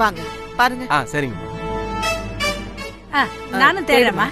வாங்க பாருங்க. சரிங்க. நானும் தேடுறேம்மா.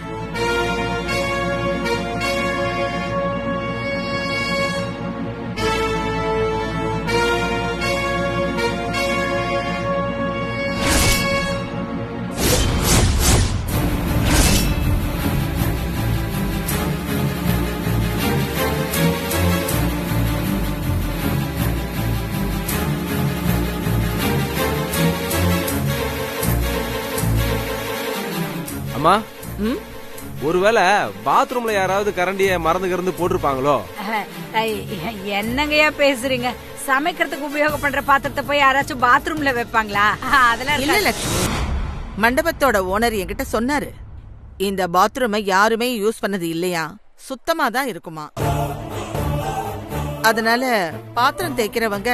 அம்மா, ஒருவேளை பாத்ரூம்ல யாராவது கரண்டிய மறந்து போட்டிருப்பாங்களோ? என்னங்கயா பேசுறீங்க? சமைக்கிறதுக்கு உபயோகம் பண்ற பாத்திரத்தை போய் யாராச்சும் பாத்ரூம்ல வைப்பாங்களா? அதெல்லாம் இல்ல லட்சுமி, மண்டபத்தோட ஓனர் என்கிட்ட சொன்னாரு, இந்த பாத்ரூமை யாருமே யூஸ் பண்ணது இல்லையா, சுத்தமா தான் இருக்குமா. அதனால பாத்திரம் தேய்க்கிறவங்க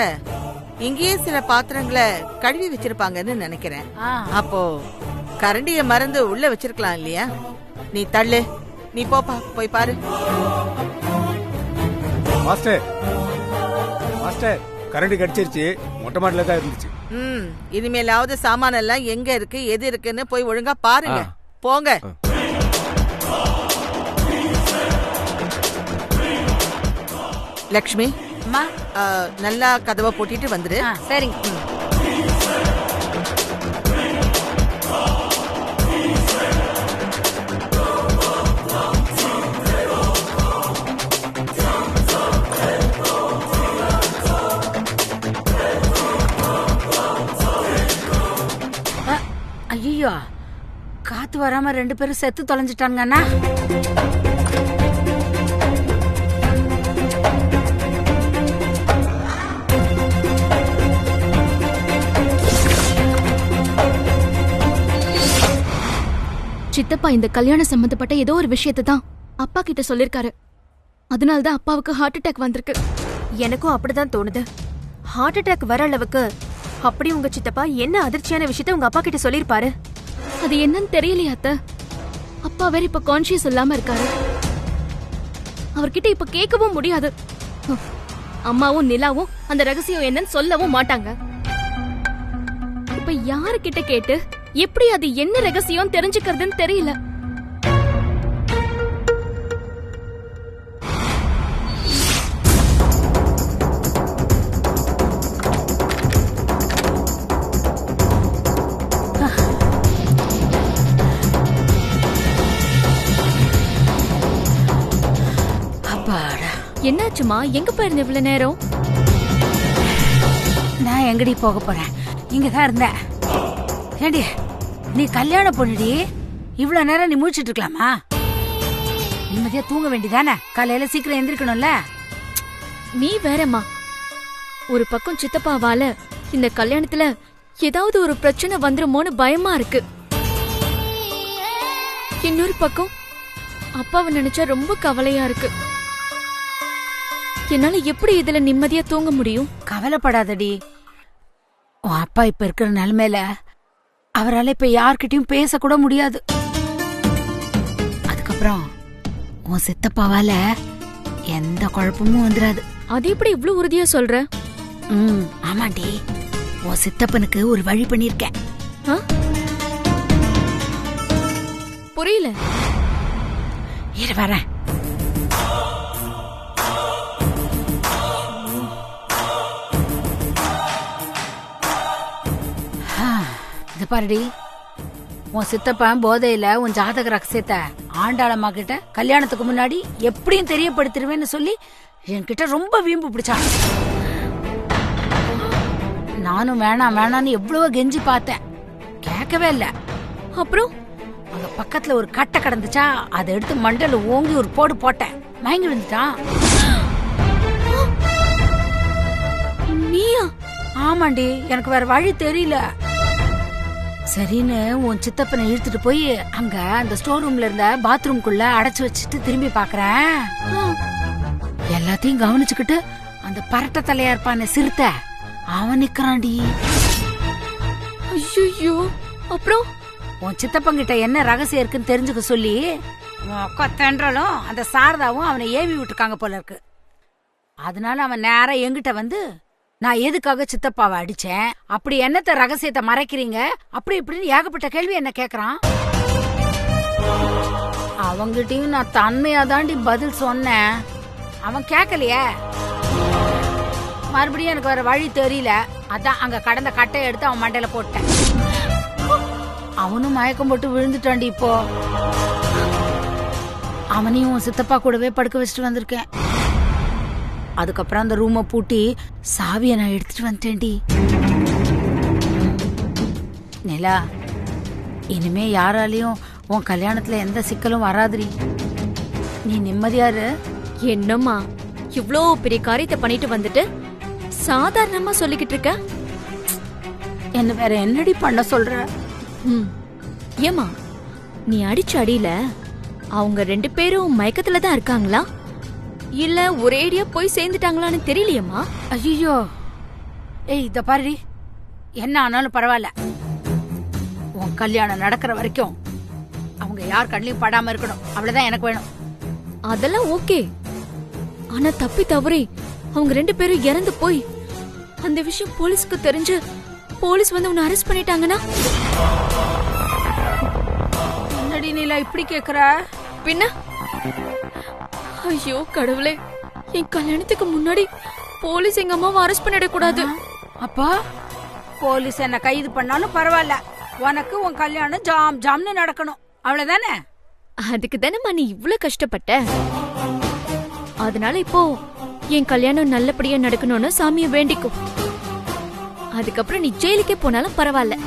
இங்கேயே சில பாத்திரங்களை கழுவி வச்சிருப்பாங்கன்னு நினைக்கிறேன். அப்போ கரண்டிய மறந்து உள்ள வச்சிருக்கலாம் இல்லையா? நீ தள்ளு, நீ போப்பா, போய் பாரு. மாஸ்டர், மாஸ்டர், கரண்டி கடிச்சிருச்சு, மொட்டை மாடல தான் இருந்துச்சு. இனிமேலாவது சாமான எல்லாம் எங்க இருக்கு எது இருக்குன்னு போய் ஒழுங்கா பாருங்க. போங்க. லக்ஷ்மி, நல்லா கதவை போட்டிட்டு வந்துரு. சரிங்க. ஐயோ, காத்து வராம 2 பேரும் செத்து தொலைஞ்சிட்டானுங்கண்ணா. சித்தப்பா இந்த கல்யாணம் சம்பந்தப்பட்ட ஏதோ ஒரு விஷயத்தை தான் அப்பா கிட்ட சொல்லிருக்காரு. அதனாலதான் அப்பாவுக்கு ஹார்ட் அட்டாக் வந்திருக்கு. எனக்கும் அப்படிதான் தோணுது. ஹார்ட் அட்டாக் வர அளவுக்கு அப்படி உங்க சித்தப்பா என்ன அதிர்ச்சியான விஷயத்த உங்க அப்பா கிட்ட சொல்லிருப்பாரு? அது என்னன்னு தெரியலையா அத்தை. அப்பா வேற இப்ப கான்ஷியஸ் இல்லாம இருக்காரு. அவர்கிட்ட இப்ப கேட்கவும் முடியாது. அம்மாவும் நிலாவும் அந்த ரகசியம் என்னன்னு சொல்லவும் மாட்டாங்க. இப்ப யாருக்கிட்ட கேட்டு எப்படி அது என்ன ரகசியம் தெரிஞ்சுக்கிறதுன்னு தெரியல. என்னாச்சுமா? எங்க போயிருந்த இவ்வளவு நேரம்? நான் எங்கடி போக போறேன், இங்கதான் இருந்தேன். ஏண்டி, நீ கல்யாண பொண்ணுடி, இவ்வளவு நேரம் நீ முழிச்சிட்டு இருக்கலாமா? நிம்மதியா தூங்க வேண்டியதானே? காலையில சீக்கிரம் எந்திரிக்கணும்ல. நீ வேறம்மா, ஒரு பக்கம் சித்தப்பாவால இந்த கல்யாணத்துல ஏதாவது ஒரு பிரச்சனை வந்துருமோன்னு பயமா இருக்கு. இன்னொரு பக்கம் அப்பாவை நினைச்சா ரொம்ப கவலையா இருக்கு. என்னால எப்படி இதுல நிம்மதியா தூங்க முடியும்? கவலைப்படாதடி, உன் அப்பா இப்ப இருக்கிற நிலைமையில அவரால் இப்ப யார்கிட்டயும் பேசக்கூட முடியாது. அதுக்கப்புறம் உன் சித்தப்பாவால எந்த குழப்பமும் வந்துடாது. அது எப்படி இவ்வளவு உறுதியா சொல்ற? ஆமாண்டி, உன் சித்தப்பனுக்கு ஒரு வழி பண்ணிருக்கேன். புரியல. இரு வரேன். இது பாருடி, உன் சித்தப்பன் போதையில உன் ஜாதக ரகசியத்தை ஆண்டாளம்மா கிட்ட கல்யாணத்துக்கு முன்னாடி எப்படியும் தெரியப்படுத்திடுவேன்னு சொல்லி என்கிட்ட ரொம்ப வீம்பு பிடிச்சான். நானும் வேணாம் வேணான்னு எவ்வளவோ கெஞ்சி பார்த்தேன், கேட்கவே இல்ல. அப்புறம் அங்க பக்கத்துல ஒரு கட்டை கிடந்துச்சா, அதை எடுத்து மண்டல ஓங்கி ஒரு போடு போட்டேன், மயங்கி விழுந்துட்டான். நீயா? ஆமாண்டி, எனக்கு வேற வழி தெரியல. சரின்னு உன் சித்தப்பனை இழுத்துட்டு போய் அங்க அந்த ஸ்டோர் ரூம்ல இருந்த பாத்ரூம்குள்ள அடைச்சு வச்சுட்டு திரும்பி பாக்குறேன். எல்லாத்தையும் கவனிச்சுக்கிட்டு அந்த பரட்ட தலையா இருப்பான சிறுத்தை அவன் நிக்கிறான்டி. ஐயோ, அப்புறம் உன் சித்தப்பங்கிட்ட என்ன ரகசியம் இருக்குன்னு தெரிஞ்சுக்க சொல்லி அக்கா தென்றலும் அந்த சாரதாவும் அவனை ஏவி விட்டுருக்காங்க போல இருக்கு. அதனால அவன் நேரா எங்கிட்ட வந்து நான் எதுக்காக சித்தப்பாவை அடிச்சேன், அப்படி என்னத்த ரகசியத்தை மறைக்கிறீங்க, அப்படி இப்படின்னு ஏகப்பட்ட கேள்வி என்ன கேக்குறான். அவங்கிட்டயும் நான் தன்மையா தாண்டி பதில் சொன்னேன். அவன் கேட்கலையே. மறுபடியும் எனக்கு வேற வழி தெரியல. அதான் அங்க கடந்த கட்டையை எடுத்து அவன் மண்டையில போட்டேன். அவனும் மயக்கம் போட்டு விழுந்துட்டாண்டி. இப்போ அவனையும் உன் சித்தப்பா கூடவே படுக்க வச்சுட்டு வந்திருக்கேன். அதுக்கப்புறம் அந்த ரூமை பூட்டி சாவியை நான் எடுத்துட்டு வந்துட்டேன்டி. நிலா, இனிமே யாராலையும் உன் கல்யாணத்துல எந்த சிக்கலும் வராதுடி. நீ நிம்மதியாரு. என்னம்மா இவ்ளோ பெரிய காரியத்தை பண்ணிட்டு வந்துட்டு சாதாரணமா சொல்லிக்கிட்டு இருக்க? என்ன வேற என்னடி பண்ண சொல்ற? ஏமா நீ அடிச்ச அடியில அவங்க 2 பேரும் மயக்கத்துல தான் இருக்காங்களா, இல்ல ஒரேடியா போய் சேர்ந்துட்டாங்களான்னு தெரியலையம்மா. ஐயோ, ஏய் இத பாருடி, என்ன ஆனாலும் பரவாயில்ல, உன் கல்யாணம் நடக்கிற வரைக்கும் அவங்க யார் கண்ணிலையும் படாம இருக்கணும். அவ்வளவுதான் எனக்கு வேணும். அதெல்லாம் ஓகே. ஆனா தப்பி தவறி அவங்க 2 பேரும் இறந்து போய் அந்த விஷயம் போலீஸ்க்கு தெரிஞ்சு போலீஸ் வந்து உன்னை அரெஸ்ட் பண்ணிட்டாங்கன்னா? என்னடி நீலா இப்படி கேக்குற? பின்ன ஐயோ கடவுளே, என் கல்யாணத்துக்கு முன்னாடி போலீஸ் எங்க அம்மாவை அரெஸ்ட் பண்ணிடக்கூடாது. அப்பா போலீஸ் என்ன கைது பண்ணாலும் பரவாயில்ல, உனக்கு உன் கல்யாணம் ஜாம் ஜாம்னு நடக்கணும். அவ்வளவுதானே? அதுக்கு தானேம்மா நீ இவ்ளோ கஷ்டப்பட்ட. அதனால இப்போ என் கல்யாணம் நல்லபடியா நடக்கணும்னு சாமியை வேண்டிக்கும். அதுக்கப்புறம் நீ ஜெயிலுக்கே போனாலும் பரவாயில்ல.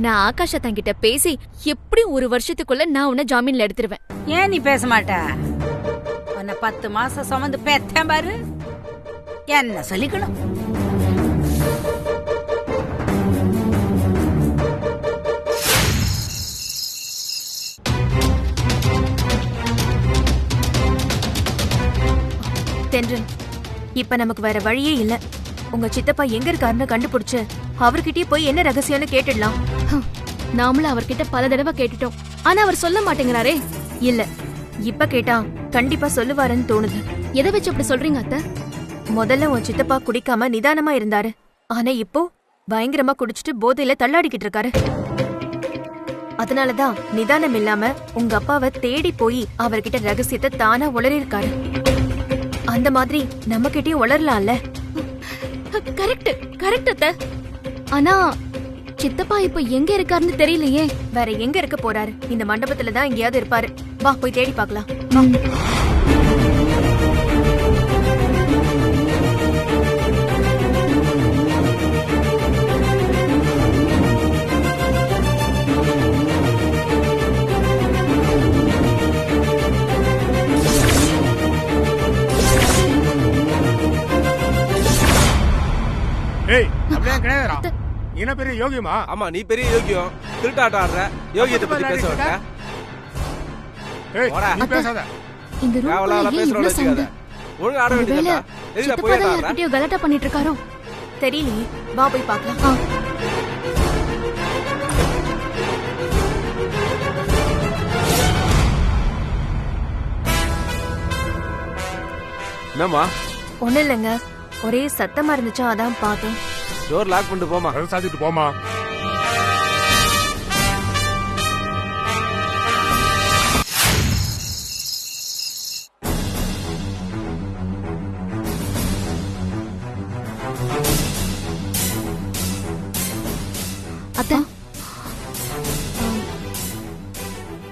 நான் ஆகாஷா தங்கிட்ட பேசி எப்படி 1 வருஷத்துக்குள்ள நான் உன்னை ஜாமீன்ல எடுத்துருவேன். ஏன் நீ பேச மாட்ட? உன்னை 10 மாசம் சுமந்து பெத்தேன் பாரு, என்ன சொல்லிக்கணும். தென்றல், இப்ப நமக்கு வேற வழியே இல்ல. உங்க சித்தப்பா எங்க இருக்காருன்னு கண்டுபிடிச்சு அவர்கிட்டயே போய் என்ன ரகசியம்னு கேட்டுடலாம். நாமளும் அவர்கிட்ட பல தடவை கேட்டுட்டோம், ஆனா அவர் சொல்ல மாட்டேங்கிறாரே. இல்ல, இப்ப கேட்டா கண்டிப்பா சொல்லுவாருன்னு தோணுது. எதை வச்சு அப்படி சொல்றீங்க அத்தை? முதல்ல உன் சித்தப்பா குடிக்காம நிதானமா இருந்தாரு. ஆனா இப்போ பயங்கரமா குடிச்சிட்டு போதையில தள்ளாடிக்கிட்டு இருக்காரு. அதனாலதான் நிதானம் இல்லாம உங்க அப்பாவை தேடி போய் அவர்கிட்ட ரகசியத்தை தானா உளறிருக்காரு. அந்த மாதிரி நம்ம கிட்டயும் உளரலாம்ல. கரெக்ட் கரெக்ட் அத்தை. ஆனா சித்தப்பா இப்ப எங்க இருக்காருன்னு தெரியலையே. வேற எங்க இருக்க போறாரு? இந்த மண்டபத்துல தான் எங்கேயாவது இருப்பாரு. வா போய் தேடி பார்க்கலாம். ஏய், அப்படியே கிடையாதுடா. நீ என்ன பெரிய யோகியமா? ஆமா, நீ பெரிய யோகியம். திருட்டாட்டம் ஆடுற. யோகியத்தை பத்தி பேச வர. ஏய், நீ பேசாத. இந்த ரூம்ல ஏன் இவ்ளோ சவுண்ட்? ஒழுங்கா ஆட வேண்டியதா? எதுல போய் ஆடுற? யார்கிட்டயோ கலாட்டா பண்ணிட்டு இருக்காரோ? தெரியலையே. வா போய் பார்க்கலாம். என்னம்மா? ஒண்ணு இல்லைங்க, ஒரே சத்தமா இருந்துச்சா அதான் பார்த்தேன். டோர் லாக் பண்ணிட்டு போமா. கதவு சாத்திட்டு போமா. அத்தை,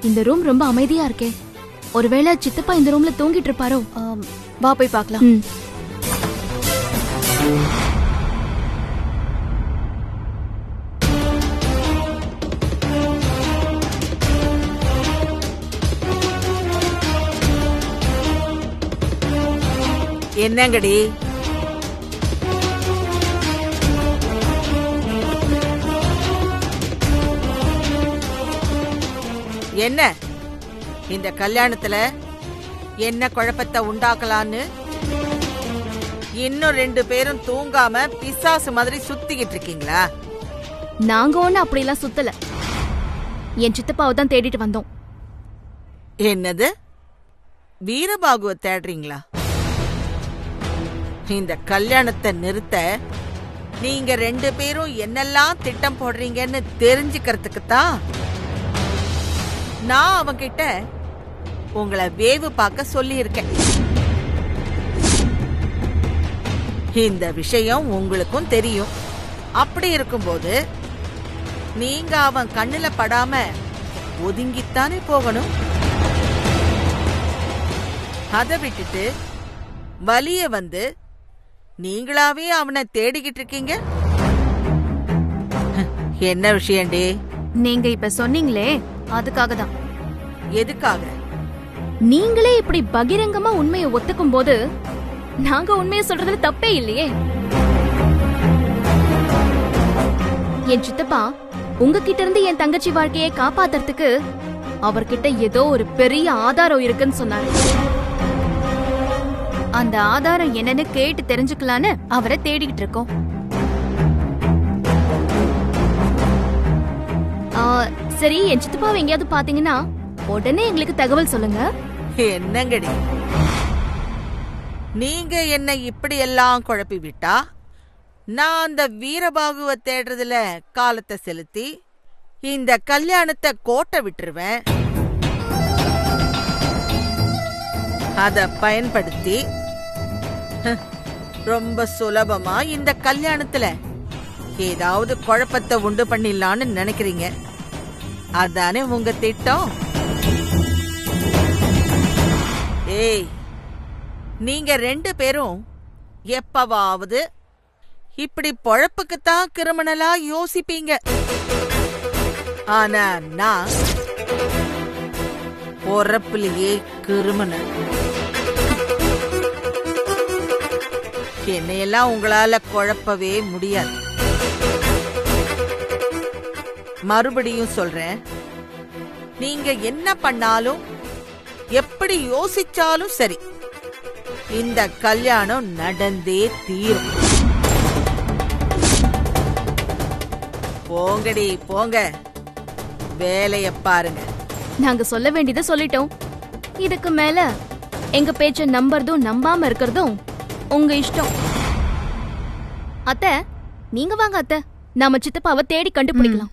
இந்த ரூம் ரொம்ப அமைதியா இருக்கே. ஒருவேளை சித்தப்பா இந்த ரூம்ல தூங்கிட்டு இருப்பாரோ? வா போய் பார்க்கலாம். என்னங்கடி? என்ன இந்த கல்யாணத்துல என்ன குழப்பத்தை உண்டாக்கலான்னு இன்னும் 2 பேரும் தூங்காம பிசாசு மாதிரி சுத்திக்கிட்டு இருக்கீங்களா? நாங்க ஒண்ணு அப்படிலாம் சுத்தல. என் சித்தப்பாவை தான் தேடிட்டு வந்தோம். என்னது? வீரபாகுவை தேடுறீங்களா? இந்த கல்யாணத்தை நிறுத்த நீங்க 2 பேரும் என்னெல்லாம் திட்டம் போடுறீங்கன்னு தெரிஞ்சுக்கிறதுக்கு தான் நான் அவன்கிட்ட உங்களை வேவு பார்க்க சொல்லியிருக்கேன். இந்த விஷயம் உங்களுக்கும் தெரியும். அப்படி இருக்கும்போது நீங்க அவன் கண்ணுல படாம ஒதுங்கித்தானே போகணும். அதை விட்டுட்டு வலிய வந்து நீங்களாவே அவனை தேடிக்கிட்டு இருக்கீங்க. என்ன விஷயம்டி? நீங்க இப்ப சொன்னீங்களே அதுக்காக தான். எதுக்காக? நீங்களே இப்படி பகிரங்கமா உண்மையை ஒத்துக்கும் போது நாங்க உண்மையை சொல்றதுல தப்பே இல்லையே. என் சித்தப்பா உங்ககிட்ட இருந்து என் தங்கச்சி வாழ்க்கையை காப்பாத்துறதுக்கு அவர்கிட்ட ஏதோ ஒரு பெரிய ஆதாரம் இருக்குன்னு சொன்னாரு. அந்த ஆதாரம் என்னன்னு கேட்டு தெரிஞ்சுக்கலான்னு அவரை தேடிக்கிட்டு இருக்கோம். சரி, என் சித்தப்பாவை எங்கேயாவது பாத்தீங்கன்னா உடனே எங்களுக்கு தகவல் சொல்லுங்க. என்னங்கடி நீங்க என்ன இப்படி எல்லாம் குழப்பி விட்டா நான் அந்த வீரபாகுவை தேடுறதுல காலத்தை செலுத்தி இந்த கல்யாணத்தை கோட்டை விட்டுருவேன். அத பயன்படுத்தி ரொம்ப சுலபமா இந்த கல்யாணத்துல ஏதாவது குழப்பத்தை உண்டு பண்ணிடலான்னு நினைக்கிறீங்க. அதானே உங்க திட்டம்? ஏய், நீங்க 2 பேரும் எப்பவாவது இப்படி பொழப்புக்குத்தான் கிரிமினலா யோசிப்பீங்க. ஆனா நான் பொறப்புலயே கிரிமினல். என்னையெல்லாம் உங்களால குழப்பவே முடியாது. மறுபடியும் சொல்றேன், நீங்க என்ன பண்ணாலும் எப்படி யோசிச்சாலும் சரி, இந்த கல்யாணம் நடந்தே தீரும். போங்கடி போங்க, வேலைய பாருங்க. நாங்க சொல்ல வேண்டியதை சொல்லிட்டோம். இதுக்கு மேல எங்க பேச்ச நம்புறதும் நம்பாம இருக்கிறதும் உங்க இஷ்டம். அத்தை, நீங்க வாங்க அத்தை, நாம சித்தப்பாவை தேடி கண்டுபிடிக்கலாம்.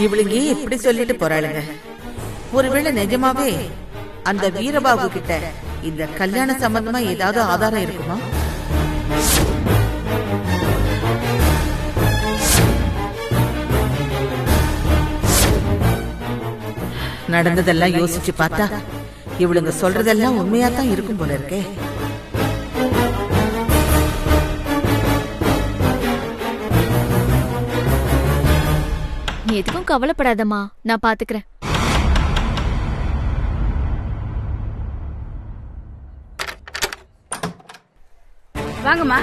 இவளுங்க இப்படி சொல்லிட்டு போறாளுங்க. ஒருவேளை நிஜமாவே அந்த வீரபாபு கிட்ட இந்த கல்யாண சம்பந்தமா ஏதாவது ஆதாரம் இருக்குமா? நடந்ததெல்லாம் யோசிச்சு பார்த்தா இவளுங்க சொல்றதெல்லாம் உண்மையாத்தான் இருக்கும் போல இருக்கே. நீ எதுக்கும் கவலைப்படாதம்மா, நான் பாத்துக்கிறேன். வாங்கம்மா.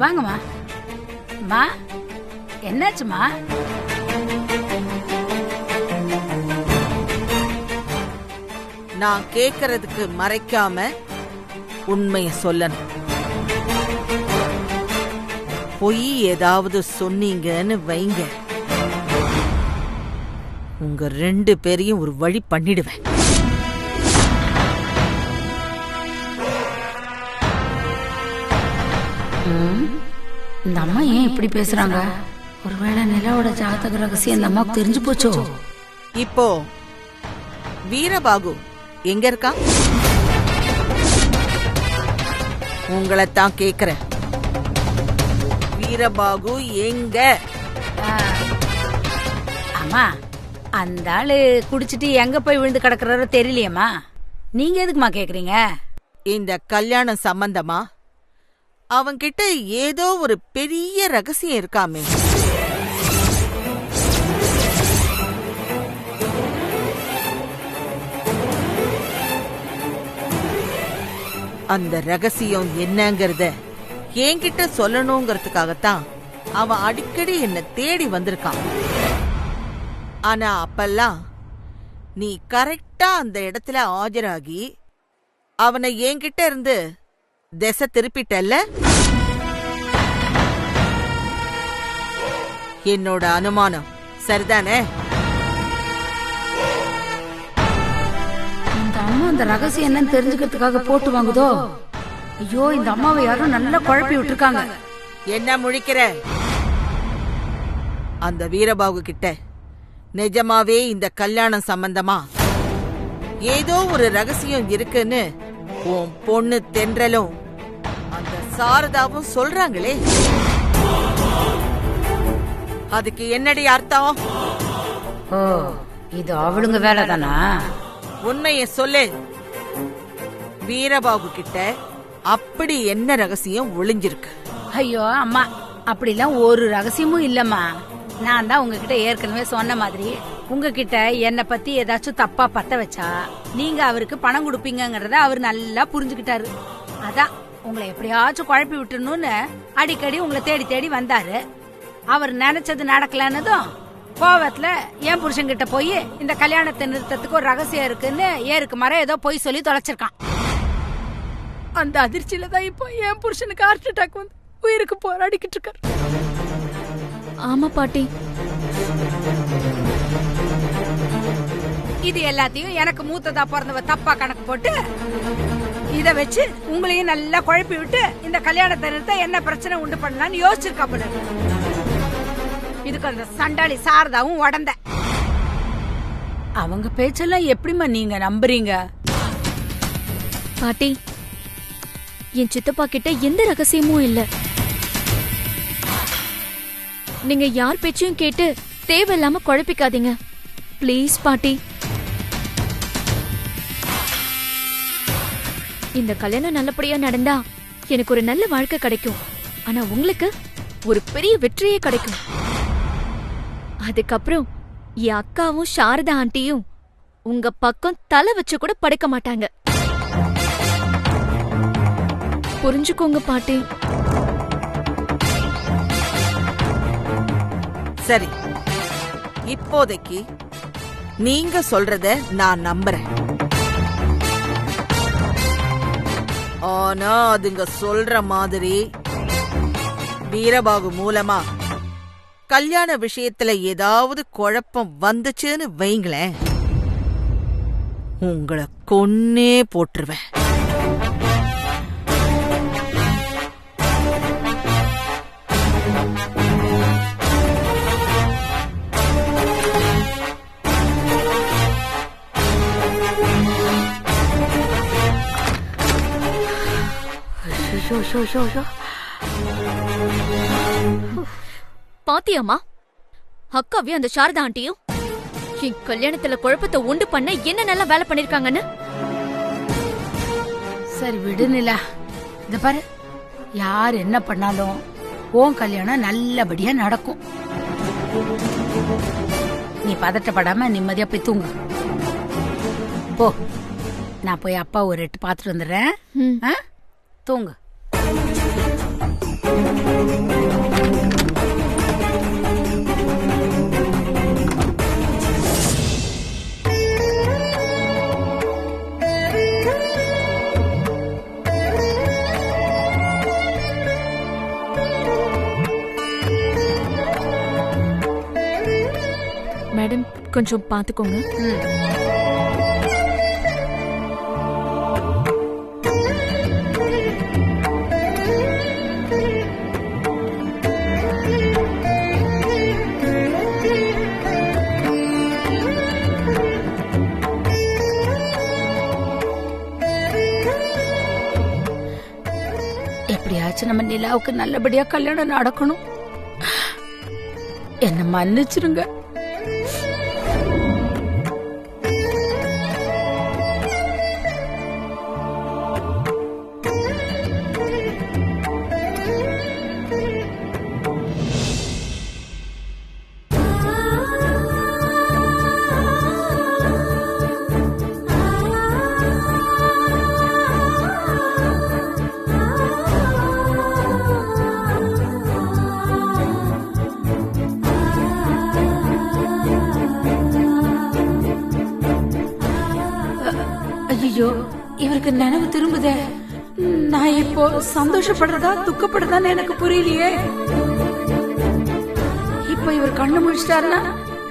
வாங்கம்மா. மா, என்னாச்சுமா? நான் கேக்குறதுக்கு மறைக்காம உண்மைய சொல்லணும். பொய் ஏதாவது சொன்னீங்கன்னு வைங்க, உங்க 2 பேரையும் ஒரு வழி பண்ணிடுவேன். இந்த அம்மா ஏன் இப்படி பேசுறாங்க? ஒருவேளை நிலாவோட ஜாதக ரகசியம் இந்த அம்மாவுக்கு தெரிஞ்சு போச்சோ? இப்போ வீரபாகு எங்க இருக்கா? உங்களைத்தான் கேக்குறேன். வீரபாகு எங்க? அம்மா, அந்த ஆளு குடிச்சிட்டு எங்க போய் விழுந்து கிடக்குறாரோ தெரியலையம்மா. நீங்க எதுக்குமா கேக்குறீங்க? இந்த கல்யாணம் சம்பந்தமா அவன்கிட்ட ஏதோ ஒரு பெரிய ரகசியம் இருக்காமே. அந்த ரகசியம் என்னங்கறத என்கிட்ட சொல்லணுங்கிறதுக்காகத்தான் அவன் அடிக்கடி என்ன தேடி வந்திருக்கான். ஆனா அப்பெல்லாம் நீ கரெக்டா அந்த இடத்துல ஆஜராகி அவனை என்கிட்ட இருந்து திசை திருப்பிட்டல்ல. என்னோட அனுமானம் சரிதானே? இந்த அம்மா அந்த ரகசியம் என்னன்னு தெரிஞ்சுக்கிறதுக்காக போட்டு வாங்குதோ? ஐயோ, இந்த அம்மாவை யாரும் நல்லா குழப்பி விட்டுருக்காங்க. என்ன முழிக்கிற? அந்த வீரபாகு கிட்ட நிஜமாவே இந்த கல்யாணம் சம்பந்தமா ஏதோ ஒரு ரகசியம் இருக்குன்னு உன் பொண்ணு தென்றலும் அந்த சாரதாவும் சொல்றாங்களே, அதுக்கு என்னடி அர்த்தம்? ஓ, இது அவளுங்க வேலை தானா? உண்மையை சொல்லு. வீரபாகு கிட்ட அப்படி என்ன ரகசியம் ஒளிஞ்சிருக்கு? ஐயோ அம்மா, அப்படிலாம் ஒரு ரகசியமும் இல்லம்மா. நான் தான் உங்ககிட்ட ஏற்கனவே சொன்ன மாதிரி, உங்ககிட்ட என்ன பத்தி ஏதாச்சும் தப்பா பத்த வச்சா நீங்க அவருக்கு பணம் கொடுப்பீங்கங்கறத அவர் நல்லா புரிஞ்சுக்கிட்டாரு. அதான் உங்களை எப்படியாச்சும் குழப்பி விட்டுணும்னு அடிக்கடி உங்களை தேடி தேடி வந்தாரு. அவர் நினைச்சது நடக்கலன்னதும் கோவத்துல என் புருஷன்கிட்ட போய் இந்த கல்யாணத்தை நிறுத்தத்துக்கு ஒரு ரகசியம் இருக்குன்னு ஏருக்கு மரம் ஏதோ போய் சொல்லி தொலைச்சிருக்கான். அந்த அதிர்ச்சியில தான் இப்போ என் புருஷனுக்கு ஹார்ட் அட்டாக் வந்து உயிருக்கு போராடிக்கிட்டு இருக்காரு. ஆமா பாட்டி. இது எல்லாத்தையும் எனக்கு மூத்ததா பிறந்தவ தப்பா கணக்கு போட்டு இத வச்சு உங்களையும் நல்லா குழப்பி விட்டு இந்த கல்யாணத்தை நிறுத்த என்ன பிரச்சனை உண்டு பண்ணலாம்னு யோசிச்சிருக்கா போல. இதுக்கு அந்த சண்டாளி சாரதாவும் உடந்த. அவங்க பேச்செல்லாம் எப்படிமா நீங்க நம்புறீங்க? பாட்டி, என் சித்தப்பா கிட்ட எந்த ரகசியமும் இல்ல. நீங்க யார் பேச்சையும் கேட்டு தேவையில்லாம குழப்பிக்காதீங்க ப்ளீஸ் பாட்டி. இந்த கல்யாணம் நல்லபடியா நடந்தா எனக்கு ஒரு நல்ல வாழ்க்கை கிடைக்கும். ஆனா உங்களுக்கு ஒரு பெரிய வெற்றியே கிடைக்கும். அதுக்கப்புறம் என் அக்காவும் சாரதா ஆண்டியும் உங்க பக்கம் தலை வச்சு கூட படுக்க மாட்டாங்க. புரிஞ்சுக்கோங்க பாட்டி. சரி, இப்போதைக்கு நீங்க சொல்றத நான் நம்புறேன். ஆனா அதுங்க சொல்ற மாதிரி வீரபாகு மூலமா கல்யாண விஷயத்துல ஏதாவது குழப்பம் வந்துச்சுன்னு வைங்களேன், உங்களை கொன்னே போட்டுருவேன். பாத்தியம்மா, அக்காவையும் அந்த சாரதா ஆண்டியும் என் கல்யாணத்துல குழப்பத்தை உண்டு பண்ண என்ன நல்லா வேலை பண்ணிருக்காங்கன்னு. சரி விடு நிலா. இந்த பாரு, யார் என்ன பண்ணாலும் உன் கல்யாணம் நல்லபடியா நடக்கும். நீ பதட்டப்படாம நிம்மதியா போய் தூங்கு. போ, நான் போய் அப்பா ஒரு எட்டு பாத்துட்டு வந்துடுறேன். தூங்கு. மேடம், கொஞ்சம் பாத்துக்கோங்க. எப்படியாச்சும் நம்ம நிலாவுக்கு நல்லபடியா கல்யாணம் நடக்கணும். என்ன மன்னிச்சிருங்க. ஐயோ, இவருக்கு நினைவு திரும்புதே. நான் இப்போ சந்தோஷப்படுறதா துக்கப்படுறதான்னு எனக்கு புரியலையே. இப்ப இவர் கண்ணு முடிச்சிட்டாருன்னா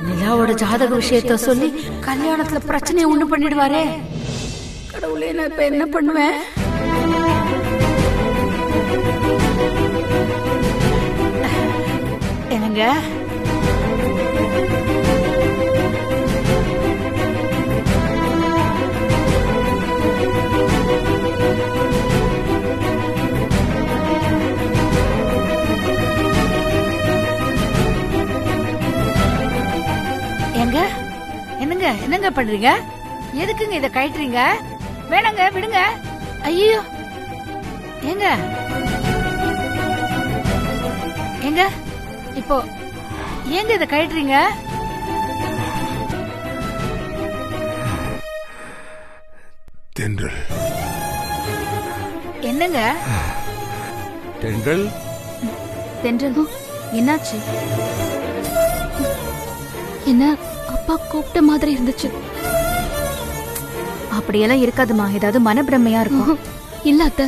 நிலாவோட ஜாதக விஷயத்த சொல்லி கல்யாணத்துல பிரச்சனையை உண்டு பண்ணிடுவாரே. கடவுளே, நான் இப்ப என்ன பண்ணுவேன்? என்னங்க, என்னங்க என்னங்க பண்றீங்க? எதுக்குங்க இத கழட்டுறீங்க? வேணாங்க, விடுங்க. ஐயோ, ஏங்க ஏங்க இப்போ ஏங்க இத கழட்டுறீங்க? தென்றல். என்னங்க தென்றல், தென்றல், என்னாச்சு? என்ன அப்பா கூப்பிட்ட மாதிரி இருந்துச்சு. அப்படியெல்லாம் இருக்காதுமா, ஏதாவது மனப்பிரமையா இருக்கும். இல்ல அத்தை,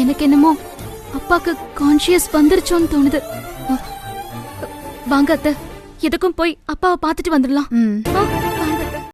எனக்கு என்னமோ அப்பாக்கு கான்ஷியஸ் வந்துருச்சோன்னு தோணுது. வாங்க அத்தை, எதுக்கும் போய் அப்பாவை பார்த்துட்டு வந்துடலாம்.